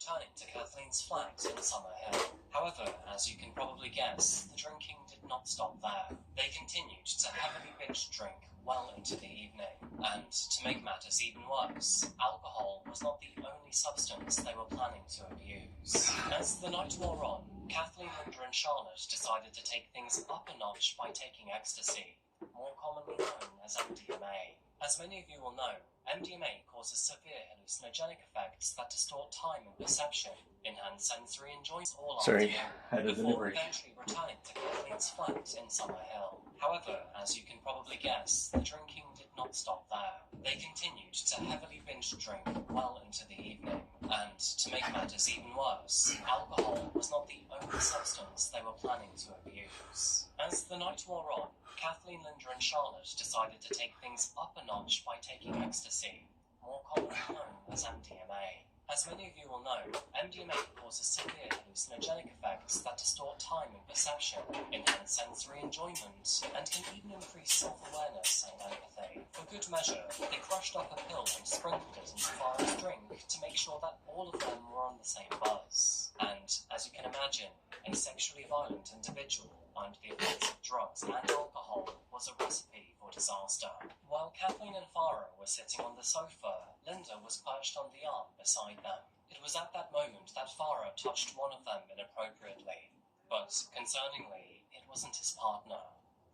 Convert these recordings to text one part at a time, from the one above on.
returning to Kathleen's flat in Summerhill. However, as you can probably guess, the drinking did not stop there. They continued to heavily binge drink well into the evening, and to make matters even worse, alcohol was not the only substance they were planning to abuse. As the night wore on, Kathleen, Linda and Charlotte decided to take things up a notch by taking ecstasy, more commonly known as MDMA. As many of you will know, MDMA causes severe hallucinogenic effects that distort time and perception, enhance sensory enjoyment all afternoon, before eventually returning to Kathleen's flat in Summerhill. However, as you can probably guess, the drinking did not stop there. They continued to heavily binge drink well into the evening, and to make matters even worse, alcohol was not the only substance they were planning to abuse. As the night wore on, Kathleen, Linda and Charlotte decided to take things up a notch by taking ecstasy, more commonly known as MDMA. As many of you will know, MDMA causes severe hallucinogenic effects that distort time and perception, enhance sensory enjoyment, and can even increase self-awareness and empathy. For good measure, they crushed up a pill and sprinkled it into Farah's drink to make sure that all of them were on the same buzz. And, as you can imagine, a sexually violent individual under the effects of drugs and alcohol was a recipe for disaster. While Kathleen and Farah were sitting on the sofa, Linda was perched on the arm beside them. It was at that moment that Farah touched one of them inappropriately, but concerningly, it wasn't his partner.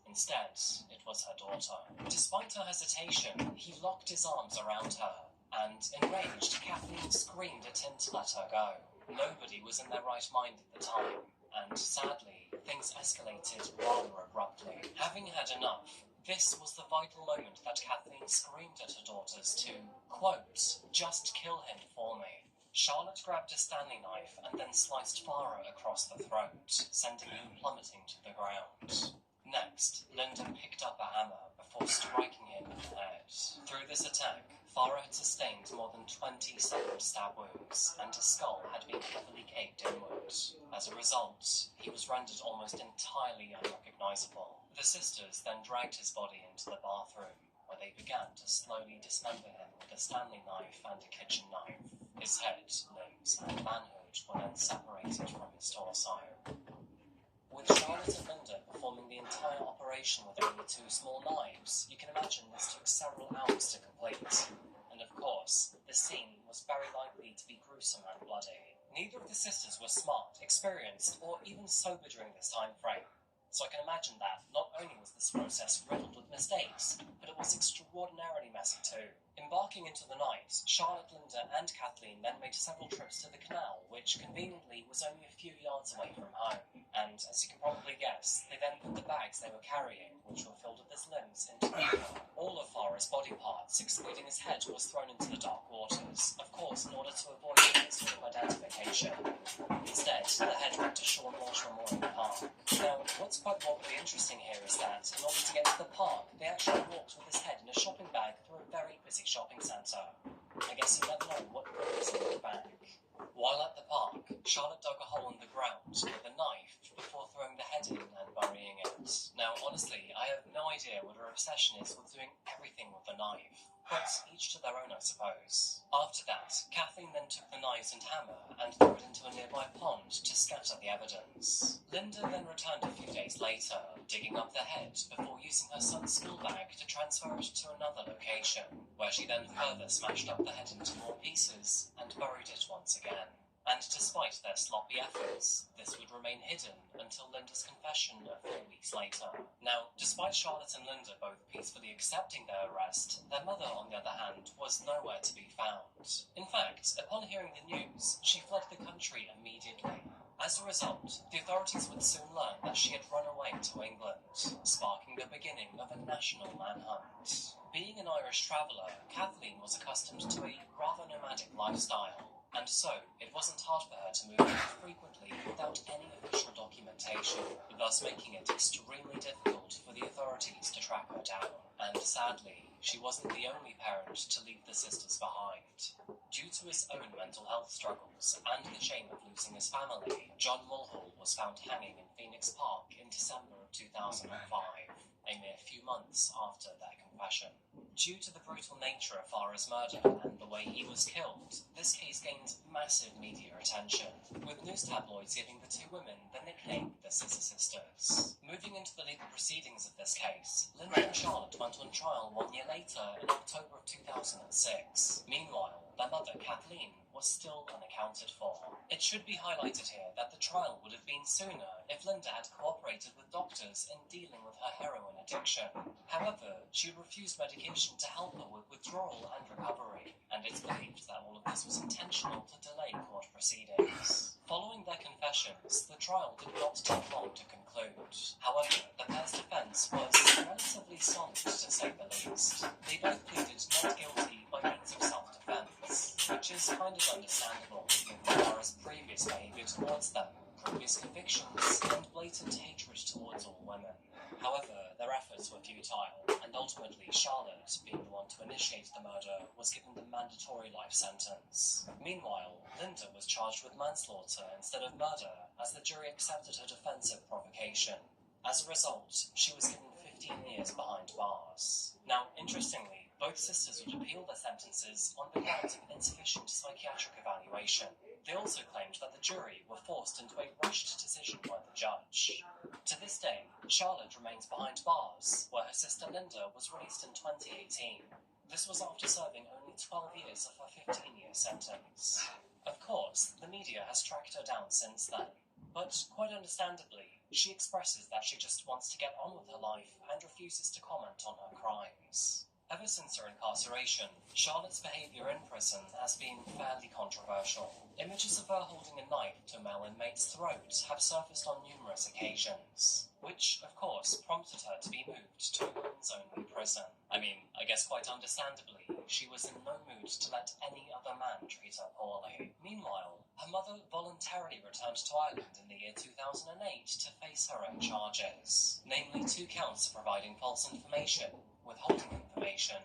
Instead, it was her daughter. Despite her hesitation, he locked his arms around her, and enraged, Kathleen screamed at him to let her go. Nobody was in their right mind at the time, and sadly, things escalated rather abruptly. Having had enough, this was the vital moment that Kathleen screamed at her daughters to, quote, "Just kill him for me." Charlotte grabbed a Stanley knife and then sliced Farah across the throat, sending him plummeting to the ground. Next, Linda picked up a hammer before striking him in the head. Through this attack, Farah had sustained more than 27 stab wounds, and his skull had been heavily caved inward. As a result, he was rendered almost entirely unrecognizable. The sisters then dragged his body into the bathroom, where they began to slowly dismember him with a Stanley knife and a kitchen knife. His head, limbs, and manhood were then separated from his torso. With Charlotte and Linda performing the entire operation with only 2 small knives, you can imagine this took several hours to complete. And of course, the scene was very likely to be gruesome and bloody. Neither of the sisters were smart, experienced, or even sober during this time frame. So I can imagine that not only was this process riddled with mistakes, but it was extraordinarily messy too. Embarking into the night, Charlotte, Linda and Kathleen then made several trips to the canal, which conveniently was only a few yards away from home. And as you can probably guess, they then put the bags they were carrying, which were filled with his limbs, into the river. All of Farah's body parts, excluding his head, was thrown into the dark waters, of course in order to avoid any sort of identification. Instead, the head went to shore and water Memorial Park. Now, what's quite morbidly interesting here is that, in order to get to the park, they actually walked with his head in a shopping bag through a very busy shopping centre. I guess you never know what goes in the bag. While at the park, Charlotte dug a hole in the ground with a knife before throwing the head in and burying it. Now, honestly, I have no idea what her obsession is with doing everything with a knife. But each to their own, I suppose. After that, Kathleen then took the knives and hammer and threw it into a nearby pond to scatter the evidence. Linda then returned a few days later, digging up the head before using her son's school bag to transfer it to another location, where she then further smashed up the head into more pieces and buried it once again. And despite their sloppy efforts, this would remain hidden until Linda's confession a few weeks later. Now, despite Charlotte and Linda both peacefully accepting their arrest, their mother, on the other hand, was nowhere to be found. In fact, upon hearing the news, she fled the country immediately. As a result, the authorities would soon learn that she had run away to England, sparking the beginning of a national manhunt. Being an Irish traveller, Kathleen was accustomed to a rather nomadic lifestyle, and so it wasn't hard for her to move around frequently without any official documentation, thus making it extremely difficult for the authorities to track her down. And sadly, she wasn't the only parent to leave the sisters behind. Due to his own mental health struggles and the shame of losing his family, John Mulhall was found hanging in Phoenix Park in December of 2005, a mere few months after their confession. Due to the brutal nature of Farah's murder and the way he was killed, this case gained massive media attention, with news tabloids giving the two women the nickname the Scissor Sisters. Moving into the legal proceedings of this case, Linda and Charlotte went on trial 1 year later in October of 2006. Meanwhile, their mother, Kathleen, was still unaccounted for. It should be highlighted here that the trial would have been sooner if Linda had cooperated with doctors in dealing with her heroin addiction. However, she refused medication to help her with withdrawal and recovery, and it's believed that all of this was intentional to delay court proceedings. Following their confessions, the trial did not take long to conclude. However, the pair's defense was relatively solid, to say the least. They both pleaded not guilty by means of self-defense, which is kind of understandable given Farah's previous behaviour towards them, previous convictions, and blatant hatred towards all women. However, their efforts were futile, and ultimately Charlotte, being the one to initiate the murder, was given the mandatory life sentence. Meanwhile, Linda was charged with manslaughter instead of murder, as the jury accepted her defense of provocation. As a result, she was given 15 years behind bars. Now, interestingly, both sisters would appeal their sentences on the grounds of insufficient psychiatric evaluation. They also claimed that the jury were forced into a rushed decision by the judge. To this day, Charlotte remains behind bars, where her sister Linda was released in 2018. This was after serving only 12 years of her 15-year sentence. Of course, the media has tracked her down since then, but quite understandably, she expresses that she just wants to get on with her life and refuses to comment on her crimes. Ever since her incarceration, Charlotte's behaviour in prison has been fairly controversial. Images of her holding a knife to a male inmate's throat have surfaced on numerous occasions, which, of course, prompted her to be moved to a women's-only prison. I guess quite understandably, she was in no mood to let any other man treat her poorly. Meanwhile, her mother voluntarily returned to Ireland in the year 2008 to face her own charges, namely 2 counts of providing false information, withholding information,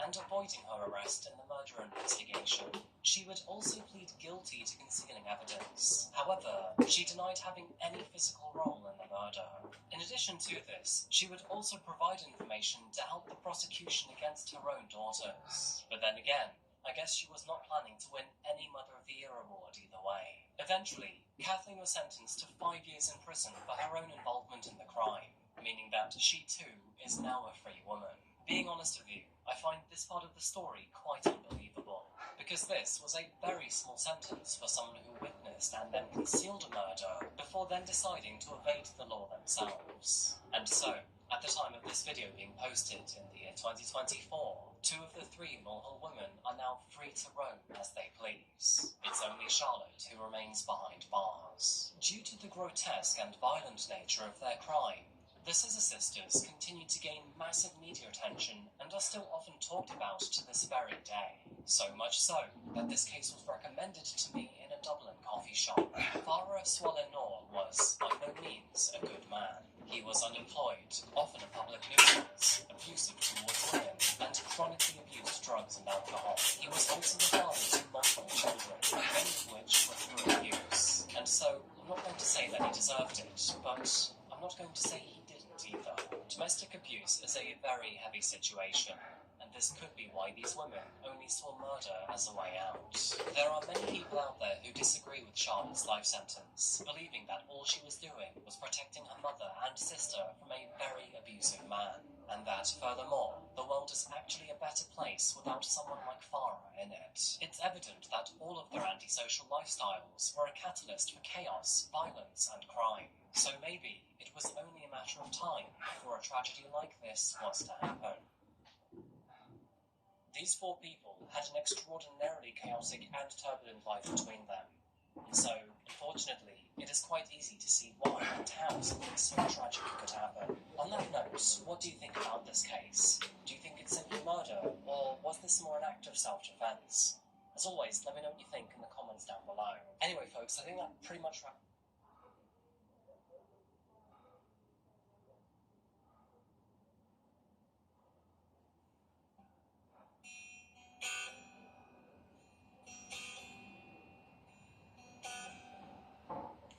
and avoiding her arrest in the murder investigation. She would also plead guilty to concealing evidence. However, she denied having any physical role in the murder. In addition to this, she would also provide information to help the prosecution against her own daughters. But then again, I guess she was not planning to win any Mother of the Year award either way. Eventually, Kathleen was sentenced to 5 years in prison for her own involvement in the crime, meaning that she too is now a free woman. Being honest with you, I find this part of the story quite unbelievable, because this was a very small sentence for someone who witnessed and then concealed a murder before then deciding to evade the law themselves. And so, at the time of this video being posted in the year 2024, 2 of the 3 Mulhall women are now free to roam as they please. It's only Charlotte who remains behind bars. Due to the grotesque and violent nature of their crime, the Scissor Sisters continue to gain massive media attention and are still often talked about to this very day. So much so that this case was recommended to me in a Dublin coffee shop. Farah Swallow was, by no means, a good man. He was unemployed, often a public nuisance, abusive towards women, and chronically abused drugs and alcohol. He was also the father to multiple children, many of which were through abuse. And so, I'm not going to say that he deserved it, but I'm not going to say he didn't either. Domestic abuse is a very heavy situation, and this could be why these women only saw murder as a way out. There are many people out there who disagree with Charlotte's life sentence, believing that all she was doing was protecting her mother and sister from a very abusive man, and that, furthermore, the world is actually a better place without someone like Farah in it. It's evident that all of their antisocial lifestyles were a catalyst for chaos, violence, and crime. So maybe it was only a matter of time before a tragedy like this was to happen. These 4 people had an extraordinarily chaotic and turbulent life between them. So, unfortunately, it is quite easy to see why and how something so tragic could happen. On that note, what do you think about this case? Do you think it's simply murder, or was this more an act of self-defense? As always, let me know what you think in the comments down below. Anyway, folks, I think that pretty much wraps.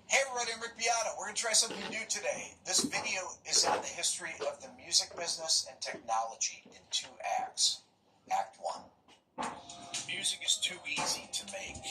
Hey everybody, I'm Rick Beato. We're going to try something new today. This video is on the history of the music business and technology in 2 acts. Act 1. Music is too easy to make.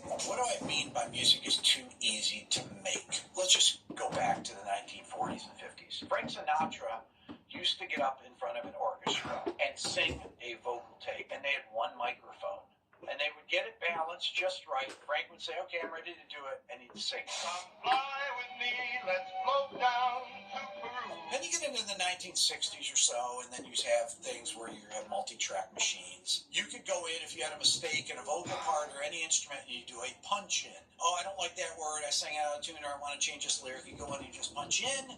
What do I mean by music is too easy to make? Let's just go back to the 1940s and 50s. Frank Sinatra used to get up in front of an orchestra and sing a vocal take, and they had one microphone. And they would get it balanced just right. Frank would say, okay, I'm ready to do it, and he'd sing. Come fly with me, let's float down to Peru. Then you get into the 1960s or so, and then you have things where you have multi-track machines. You could go in, if you had a mistake in a vocal part or any instrument, you do a punch in. Oh, I don't like that word, I sang out of tune, or I want to change this lyric. You go in and you just punch in,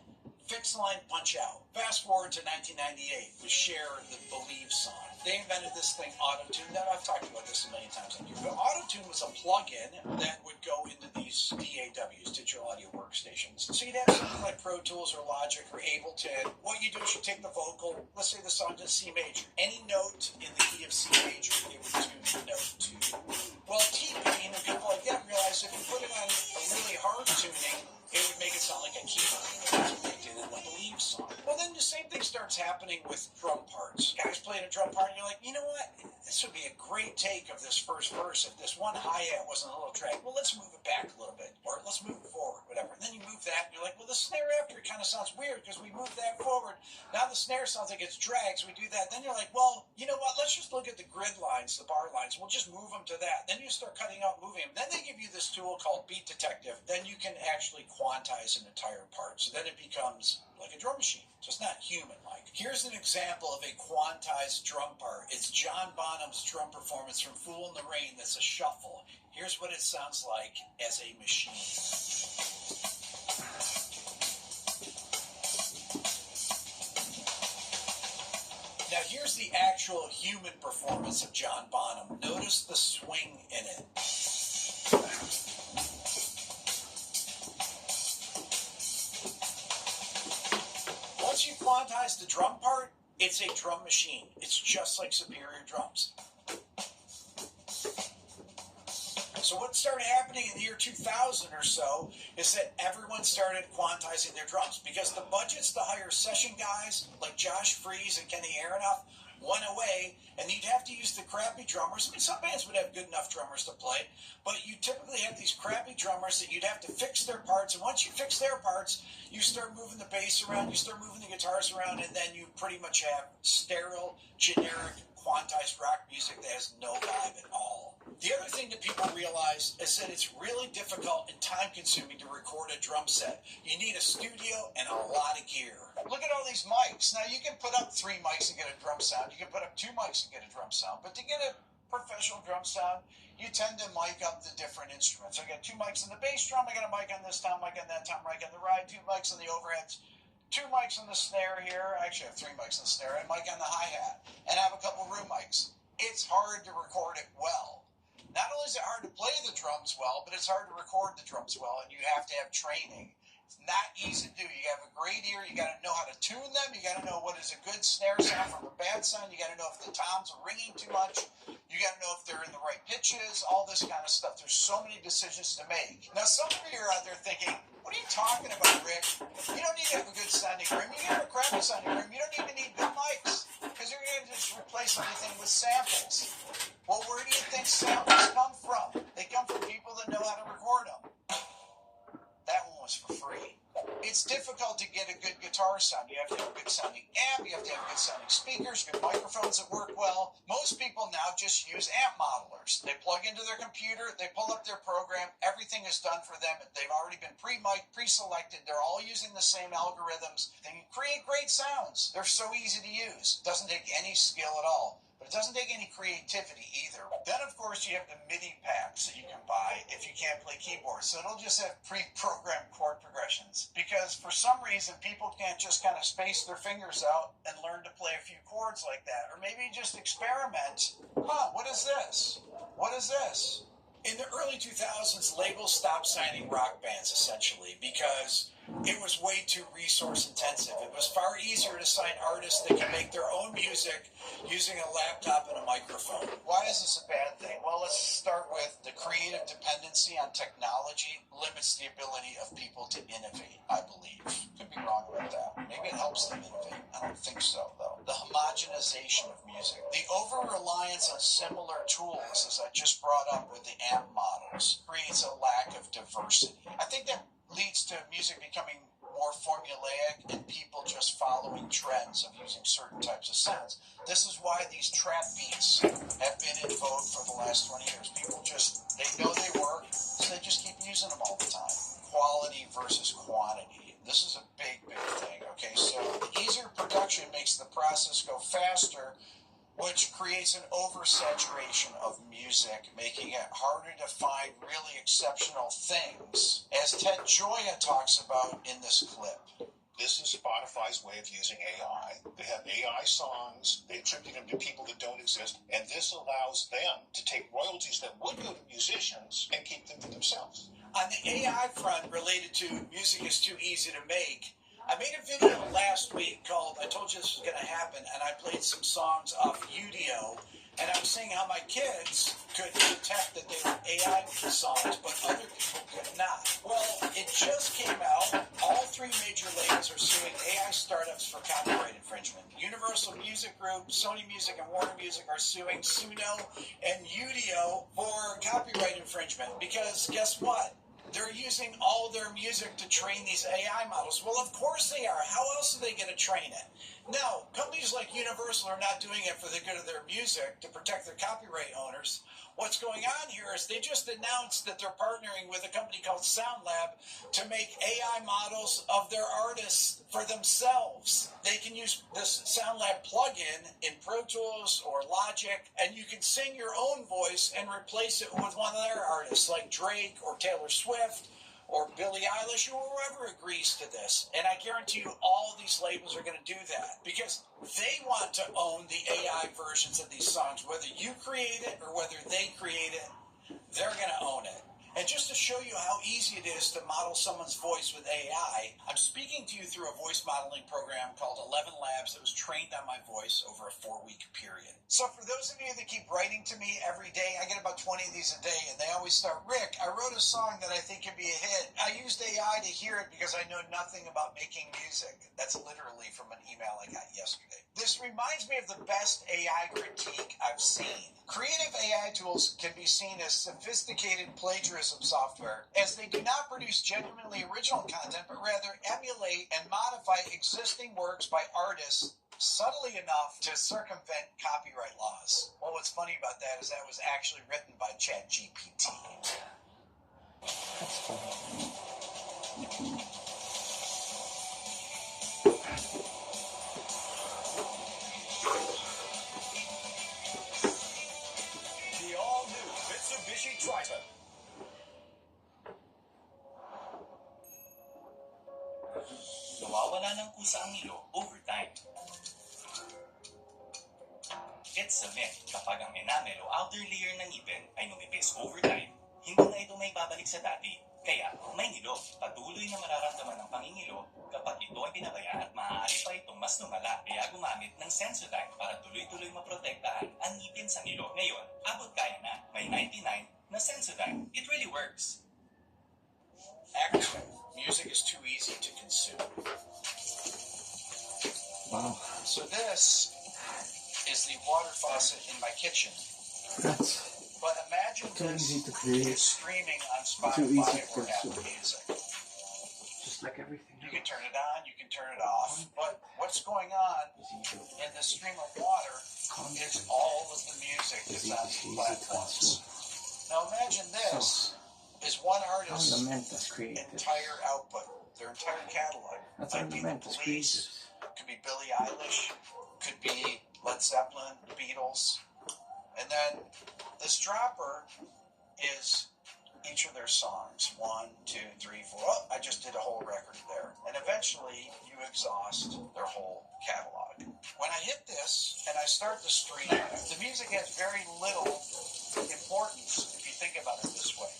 fix the line, punch out. Fast forward to 1998 with Cher, the Believe song. They invented this thing, auto-tune. Now, I've talked about this a million times on here, but auto-tune was a plug-in that would go into these DAWs, digital audio workstations. So you'd have something like Pro Tools or Logic or Ableton. What you do is you take the vocal, let's say the song's in C major. Any note in the key of C major, it would tune the note to. Well, T-Pain and people like that realized if you put it on a really hard tuning, it would make it sound like a keyboard. That's what they did in the Believe song. Well, then the same thing starts happening with drum parts. Guys playing a drum part, and you're like, you know what? This would be a great take of this first verse if this one hi-hat wasn't a little track. Well, let's move it back a little bit, or let's move it forward, whatever. And then you move that, and you're like, well, the snare after it kind of sounds weird because we moved that forward. Now the snare sounds like it's dragged, so we do that. Then you're like, well, you know what? Let's just look at the grid lines, the bar lines. We'll just move them to that. Then you start cutting out, moving them. Then they give you this tool called Beat Detective. Then you can actually quantize an entire part. So then it becomes like a drum machine. So it's not human-like. Here's an example of a quantized drum part. It's John Bonham's drum performance from Fool in the Rain that's a shuffle. Here's what it sounds like as a machine. Now here's the actual human performance of John Bonham. Notice the swing in it. Once you quantize the drum part, it's a drum machine. It's just like Superior Drums. So what started happening in the year 2000 or so is that everyone started quantizing their drums because the budgets to hire session guys like Josh Freese and Kenny Aronoff went away, and you'd have to use the crappy drummers. I mean, some bands would have good enough drummers to play, but you typically have these crappy drummers that you'd have to fix their parts, and once you fix their parts, you start moving the bass around, you start moving the guitars around, and then you pretty much have sterile, generic, quantized rock music that has no vibe at all. The other thing that people realize is that it's really difficult and time-consuming to record a drum set. You need a studio and a lot of gear. Look at all these mics. Now, you can put up 3 mics and get a drum sound. You can put up 2 mics and get a drum sound. But to get a professional drum sound, you tend to mic up the different instruments. I got 2 mics on the bass drum. I got a mic on this tom, mic on that tom, mic on the ride, 2 mics on the overheads, 2 mics on the snare here. I actually have 3 mics on the snare, and a mic on the hi-hat. And I have a couple room mics. It's hard to record it well. Not only is it hard to play the drums well, but it's hard to record the drums well, and you have to have training. It's not easy to do. You have a great ear. You got to know how to tune them. You got to know what is a good snare sound from a bad sound. You got to know if the toms are ringing too much. You got to know if they're in the right pitches, all this kind of stuff. There's so many decisions to make. Now, some of you are out there thinking, what are you talking about, Rick? You don't need to have a good sounding room. You can have a crappy sounding room. You don't even need good mics because you're going to just replace everything with samples. Well, where do you think samples come from? They come from people that know how to record them. That one was for free. It's difficult to get a good guitar sound. You have to have a good sounding amp. You have to have good sounding speakers, good microphones that work well. Most people now just use amp modelers. They plug into their computer. They pull up their program. Everything is done for them. They've already been pre-mic'd, pre-selected. They're all using the same algorithms. They can create great sounds. They're so easy to use. It doesn't take any skill at all. But it doesn't take any creativity either. Then, of course, you have the MIDI packs that you can buy if you can't play keyboards. So it'll just have pre-programmed chord progressions. Because for some reason, people can't just kind of space their fingers out and learn to play a few chords like that. Or maybe just experiment. What is this? What is this? In the early 2000s, labels stopped signing rock bands, essentially, because it was way too resource intensive. It was far easier to sign artists that can make their own music using a laptop and a microphone. Why is this a bad thing? Well, let's start with the creative dependency on technology limits the ability of people to innovate, I believe. Could be wrong about that. Maybe it helps them innovate. I don't think so, though. The homogenization of music. The over-reliance on similar tools, as I just brought up with the amp models, creates a lack of diversity. I think that leads to music becoming more formulaic and people just following trends of using certain types of sounds. This is why these trap beats have been in vogue for the last 20 years. People they know they work, so they just keep using them all the time. Quality versus quantity. This is a big thing, okay? So the easier production makes the process go faster, which creates an oversaturation of music, making it harder to find really exceptional things, as Ted Gioia talks about in this clip. This is Spotify's way of using AI. They have AI songs, they attribute them to people that don't exist, and this allows them to take royalties that would go to musicians and keep them for themselves. On the AI front, related to music is too easy to make, I made a video last week called I Told You This Was Going to Happen, and I played some songs off Udio, and I was saying how my kids could detect that they were AI songs, but other people could not. Well, it just came out. All three major labels are suing AI startups for copyright infringement. Universal Music Group, Sony Music, and Warner Music are suing Suno and Udio for copyright infringement, because guess what? They're using all their music to train these AI models. Well, of course they are. How else are they going to train it? Now, companies like Universal are not doing it for the good of their music to protect their copyright owners. What's going on here is they just announced that they're partnering with a company called SoundLab to make AI models of their artists for themselves. They can use this SoundLab plugin in Pro Tools or Logic, and you can sing your own voice and replace it with one of their artists, like Drake or Taylor Swift or Billie Eilish or whoever agrees to this. And I guarantee you all these labels are going to do that because they want to own the AI versions of these songs. Whether you create it or whether they create it, they're going to own it. And just to show you how easy it is to model someone's voice with AI, I'm speaking to you through a voice modeling program called 11 Labs that was trained on my voice over a 4-week period. So for those of you that keep writing to me every day, I get about 20 of these a day, and they always start, Rick, I wrote a song that I think could be a hit. I used AI to hear it because I know nothing about making music. That's literally from an email I got yesterday. This reminds me of the best AI critique I've seen. Creative AI tools can be seen as sophisticated plagiarism software, as they do not produce genuinely original content, but rather emulate and modify existing works by artists subtly enough to circumvent copyright laws. Well, what's funny about that is that was actually written by ChatGPT. That's funny. The all-new Mitsubishi Triton. Nawawala ng kusa ang ilo over time. It's a myth kapag ang enamel o outer layer ng ngipin ay numipis over time, hindi na ito may babalik sa dati. Kaya may ngilo, patuloy na mararamdaman ng pangingilo kapag ito ay pinabayaan at maaari pa itong mas lumala. Kaya gumamit ng Sensodyne para tuloy-tuloy maprotektahan ang ngipin sa ngilo. Ngayon, abot kaya na. May 99 na Sensodyne. It really works. Actually, music is too easy to consume. Wow. So this is the water faucet in my kitchen. That's But imagine too this easy to create. is streaming on Too easy Spotify to or Apple consume. Music. Just like everything You can else. turn it on, you can turn it off. But what's going on in the stream of water is all of the music that's on these platforms. Now imagine this is one artist's Ornamentas creative. entire output, their entire catalog. That's Might be the Ornamentas Police, creative. could be Billie Eilish, could be Led Zeppelin, Beatles. And then this dropper is each of their songs. 1, 2, 3, 4. Oh, I just did a whole record there. And eventually you exhaust their whole catalog. When I hit this and I start the stream, the music has very little importance if you think about it this way.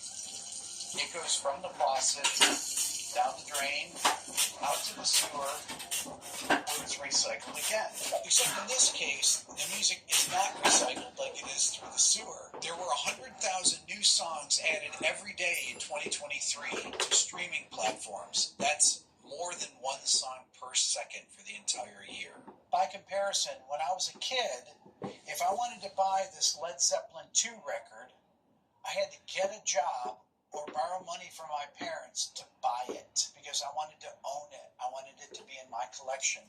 It goes from the faucet, down the drain, out to the sewer, where it's recycled again. Except in this case, the music is not recycled like it is through the sewer. There were 100,000 new songs added every day in 2023 to streaming platforms. That's more than one song per second for the entire year. By comparison, when I was a kid, if I wanted to buy this Led Zeppelin 2 record, I had to get a job or borrow money from my parents to buy it because I wanted to own it. I wanted it to be in my collection.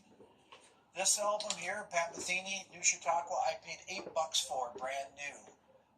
This album here, Pat Metheny, New Chautauqua, I paid $8 for, brand new,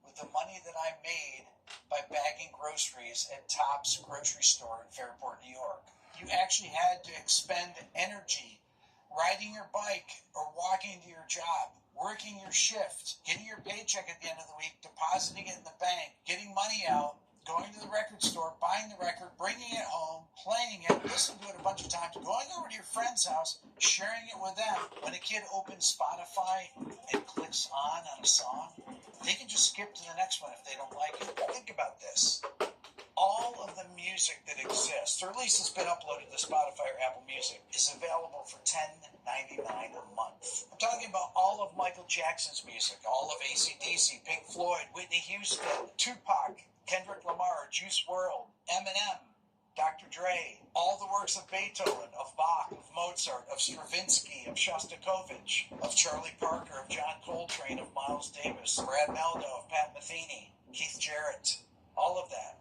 with the money that I made by bagging groceries at Tops grocery store in Fairport, New York. You actually had to expend energy riding your bike or walking to your job, working your shift, getting your paycheck at the end of the week, depositing it in the bank, getting money out, going to the record store, buying the record, bringing it home, playing it, listening to it a bunch of times, going over to your friend's house, sharing it with them. When a kid opens Spotify and clicks on a song, they can just skip to the next one if they don't like it. Think about this. All of the music that exists, or at least has been uploaded to Spotify or Apple Music, is available for $10.99 a month. I'm talking about all of Michael Jackson's music, all of AC/DC, Pink Floyd, Whitney Houston, Tupac, Kendrick Lamar, Juice WRLD, Eminem, Dr. Dre, all the works of Beethoven, of Bach, of Mozart, of Stravinsky, of Shostakovich, of Charlie Parker, of John Coltrane, of Miles Davis, Brad Meldo, of Pat Metheny, Keith Jarrett, all of that.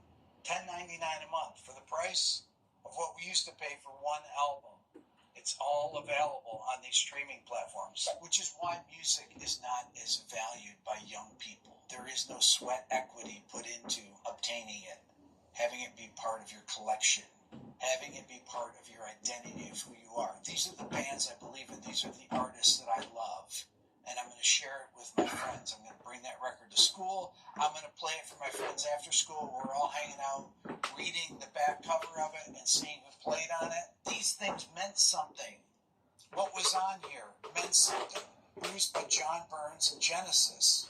$10.99 a month for the price of what we used to pay for one album. It's all available on these streaming platforms, which is why music is not as valued by young people. There is no sweat equity put into obtaining it, having it be part of your collection, having it be part of your identity of who you are. These are the bands I believe in. These are the artists that I love. And I'm going to share it with my friends. I'm going to bring that record to school. I'm going to play it for my friends after school. We're all hanging out, reading the back cover of it and seeing who played on it. These things meant something. What was on here meant something. Produced by John Burns and Genesis.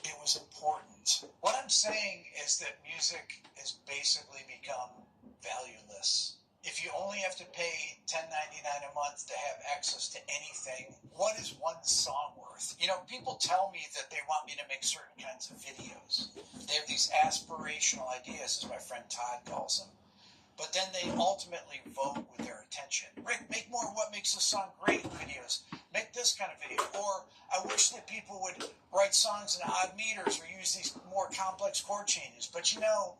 It was important. What I'm saying is that music has basically become valueless. If you only have to pay $10.99 a month to have access to anything, what is one song worth? You know, people tell me that they want me to make certain kinds of videos. They have these aspirational ideas, as my friend Todd calls them. But then they ultimately vote with their attention. Rick, make more What Makes a Song Great videos. Make this kind of video. Or I wish that people would write songs in odd meters or use these more complex chord changes. But you know,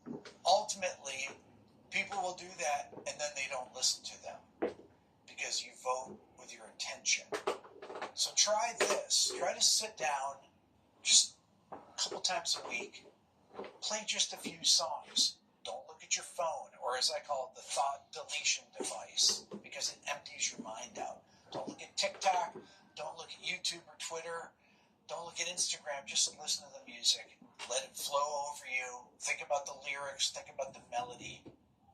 ultimately, people will do that and then they don't listen to them because you vote with your attention. So try this. Try to sit down just a couple times a week. Play just a few songs. Don't look at your phone, or as I call it, the thought deletion device, because it empties your mind out. Don't look at TikTok. Don't look at YouTube or Twitter. Don't look at Instagram. Just listen to the music. Let it flow over you. Think about the lyrics. Think about the melody.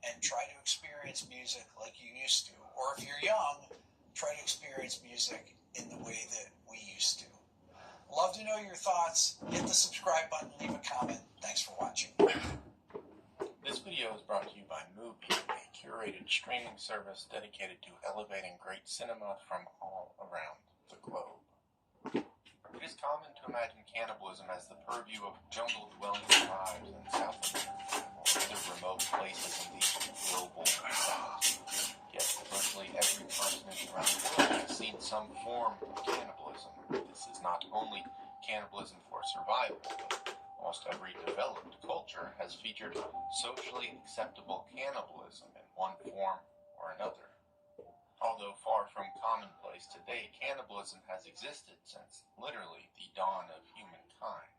And try to experience music like you used to. Or if you're young, try to experience music in the way that we used to. Love to know your thoughts. Hit the subscribe button, leave a comment. Thanks for watching. This video is brought to you by Mubi, a curated streaming service dedicated to elevating great cinema from all around the globe. It is common to imagine cannibalism as the purview of jungle-dwelling tribes in South America or other remote places in the global south. Yet virtually every person around the world has seen some form of cannibalism. This is not only cannibalism for survival, but almost every developed culture has featured socially acceptable cannibalism in one form or another. Although far from commonplace today, cannibalism has existed since literally the dawn of humankind.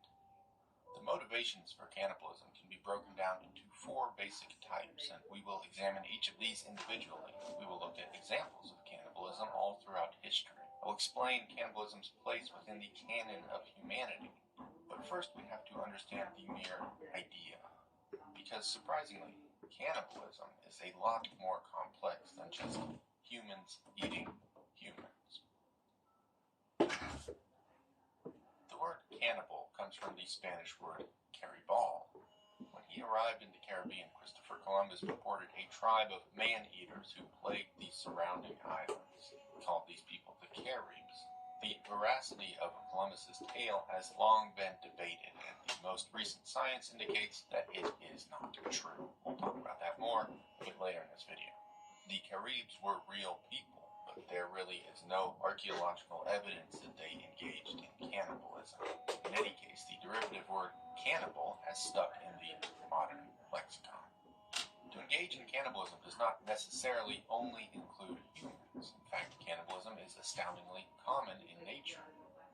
The motivations for cannibalism can be broken down into four basic types, and we will examine each of these individually. We will look at examples of cannibalism all throughout history. I'll explain cannibalism's place within the canon of humanity. But first we have to understand the mere idea, because surprisingly, cannibalism is a lot more complex than just humans eating humans. The word cannibal comes from the Spanish word caribal. When he arrived in the Caribbean, Christopher Columbus reported a tribe of man-eaters who plagued the surrounding islands. called these people the Caribs. The veracity of Columbus's tale has long been debated, and the most recent science indicates that it is not true. We'll talk about that more a bit later in this video. The Caribs were real people, but there really is no archaeological evidence that they engaged in cannibalism. In any case, the derivative word cannibal has stuck in the modern lexicon. To engage in cannibalism does not necessarily only include humans. In fact, cannibalism is astoundingly common in nature.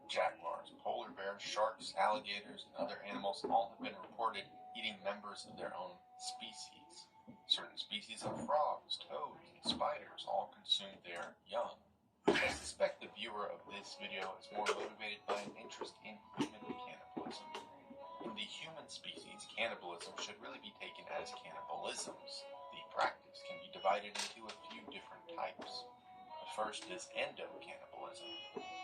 Jaguars, polar bears, sharks, alligators, and other animals all have been reported eating members of their own species. Certain species of frogs, toads, and spiders all consume their young. I suspect the viewer of this video is more motivated by an interest in human cannibalism. In the human species, cannibalism should really be taken as cannibalisms. The practice can be divided into a few different types. The first is endo-cannibalism.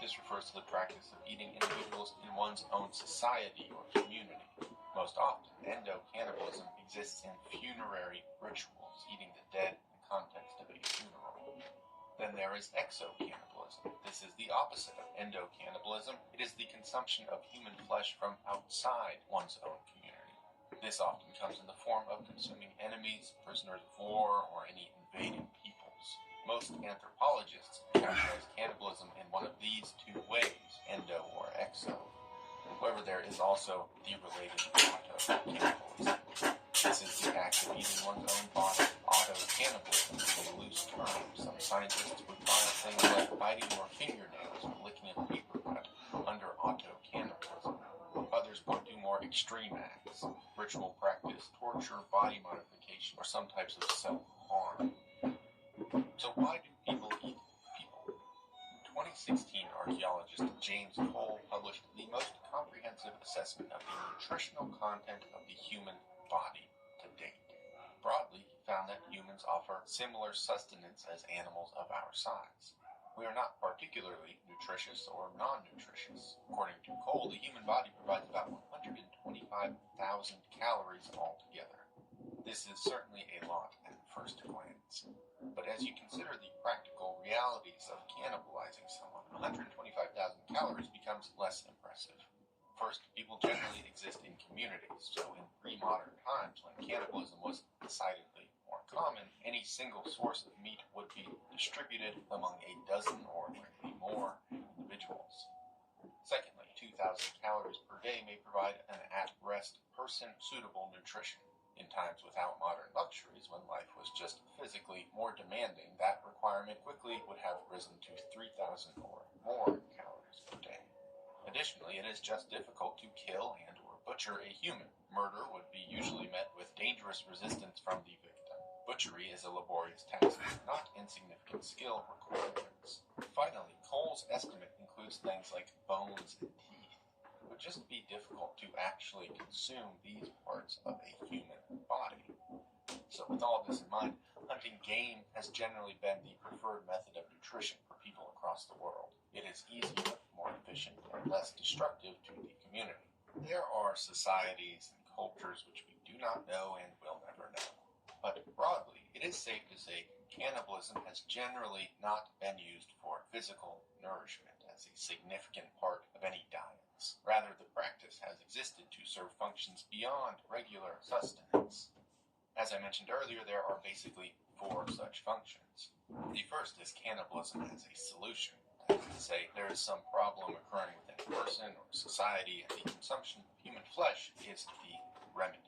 This refers to the practice of eating individuals in one's own society or community. Most often, endo-cannibalism exists in funerary rituals, eating the dead in the context of a funeral. Then there is exo-cannibalism. This is the opposite of endo-cannibalism. It is the consumption of human flesh from outside one's own community. This often comes in the form of consuming enemies, prisoners of war, or any invading peoples. Most anthropologists categorize cannibalism in one of these two ways, endo or exo. However, there is also the related auto-cannibalism. This is the act of eating one's own body. Auto-cannibalism is a loose term. Some scientists would file things like biting your fingernails or licking a paper cut under auto-cannibalism. Others point to more extreme acts, ritual practice, torture, body modification, or some types of self-harm. So why do people eat people? In 2016, archaeologist James Cole published the most comprehensive assessment of the nutritional content of the human body to date. Broadly, he found that humans offer similar sustenance as animals of our size. We are not particularly nutritious or non-nutritious. According to Cole, the human body provides about 125,000 calories altogether. This is certainly a lot at first glance. But as you consider the practical realities of cannibalizing someone, 125,000 calories becomes less impressive. First, people generally exist in communities, so in pre-modern times, when cannibalism was decidedly more common, any single source of meat would be distributed among a dozen or likely more individuals. Secondly, 2,000 calories per day may provide an at-rest person-suitable nutrition. In times without modern luxuries, when life was just physically more demanding, that requirement quickly would have risen to 3,000 or more calories per day. Additionally, it is just difficult to kill and or butcher a human. Murder would be usually met with dangerous resistance from the victim. Butchery is a laborious task with not insignificant skill requirements. Finally, Cole's estimate includes things like bones and teeth. It would just be difficult to actually consume these parts of a human body. So with all this in mind, hunting game has generally been the preferred method of nutrition for people across the world. It is easier, more efficient, and less destructive to the community. There are societies and cultures which we do not know and will never know. But broadly, it is safe to say cannibalism has generally not been used for physical nourishment as a significant part of any diets. Rather, the practice has existed to serve functions beyond regular sustenance. As I mentioned earlier, there are basically four such functions. The first is cannibalism as a solution. That is to say, there is some problem occurring within a person or society, and the consumption of human flesh is the remedy.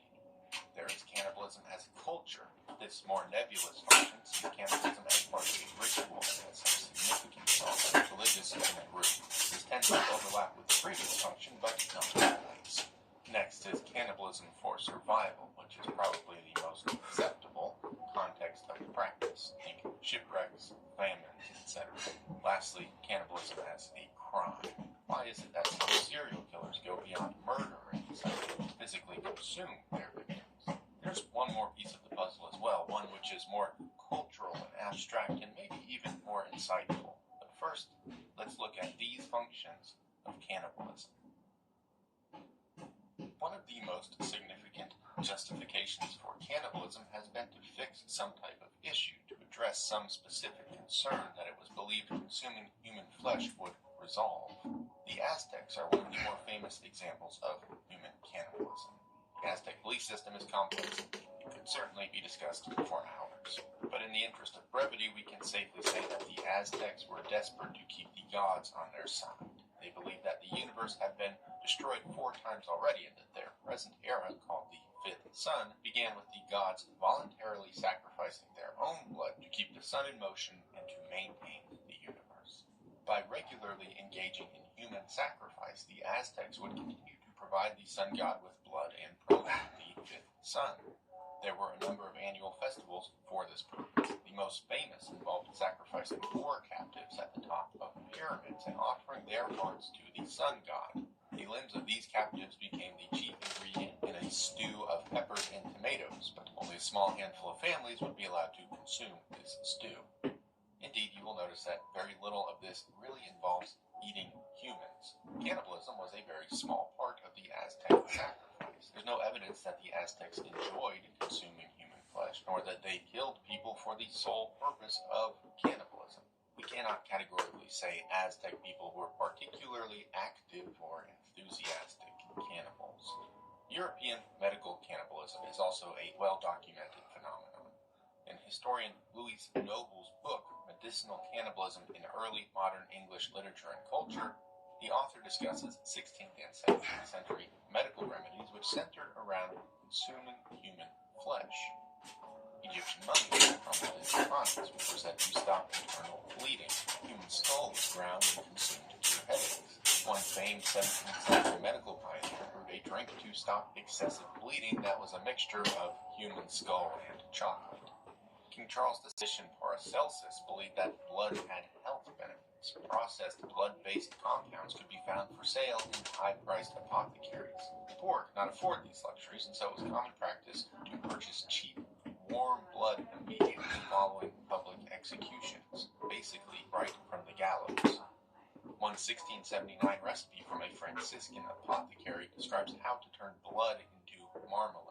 There is cannibalism as a culture. This more nebulous function sees cannibalism as part of a ritual that has some significance on the religious group. This tends to overlap with the previous function, but not always. Next is cannibalism for survival, which is probably the most acceptable context of the practice. Think shipwrecks, famines, etc. Lastly, cannibalism as a crime. Why is it that some serial killers go beyond murder and decide to physically consume their victims? There's one more piece of the puzzle as well, one which is more cultural and abstract and maybe even more insightful. But first, let's look at these functions of cannibalism. One of the most significant justifications for cannibalism has been to fix some type of issue, to address some specific concern that it was believed consuming human flesh would resolve. The Aztecs are one of the more famous examples of human cannibalism. The Aztec belief system is complex. It could certainly be discussed for hours. But in the interest of brevity, we can safely say that the Aztecs were desperate to keep the gods on their side. They believed that the universe had been destroyed 4 times already, and that their present era, called the fifth sun, began with the gods voluntarily sacrificing their own blood to keep the sun in motion and to maintain the universe. By regularly engaging in human sacrifice, the Aztecs would continue to provide the sun god with blood and prolong the fifth sun. There were a number of annual festivals for this purpose. The most famous involved sacrificing 4 captives at the top of pyramids and offering their hearts to the sun god. The limbs of these captives became the chief ingredient in a stew of peppers and tomatoes, but only a small handful of families would be allowed to consume this stew. Indeed, you will notice that very little of this really involves eating humans. Cannibalism was a very small part of the Aztec sacrifice. There's no evidence that the Aztecs enjoyed consuming human flesh, nor that they killed people for the sole purpose of cannibalism. We cannot categorically say Aztec people were particularly active or enthusiastic cannibals. European medical cannibalism is also a well-documented phenomenon. In historian Louis Noble's book, Medicinal Cannibalism in Early Modern English Literature and Culture, the author discusses 16th and 17th century medical remedies which centered around consuming human flesh. Egyptian mummies were from tonics, which were said to stop internal bleeding. Human skull was ground and consumed to cure headaches. One famed 17th century medical pioneer brewed a drink to stop excessive bleeding that was a mixture of human skull and chocolate. King Charles II Paracelsus believed that blood had health benefits. Processed blood-based compounds could be found for sale in high-priced apothecaries. The poor could not afford these luxuries, and so it was common practice to purchase cheap, warm blood immediately following public executions, basically right from the gallows. One 1679 recipe from a Franciscan apothecary describes how to turn blood into marmalade.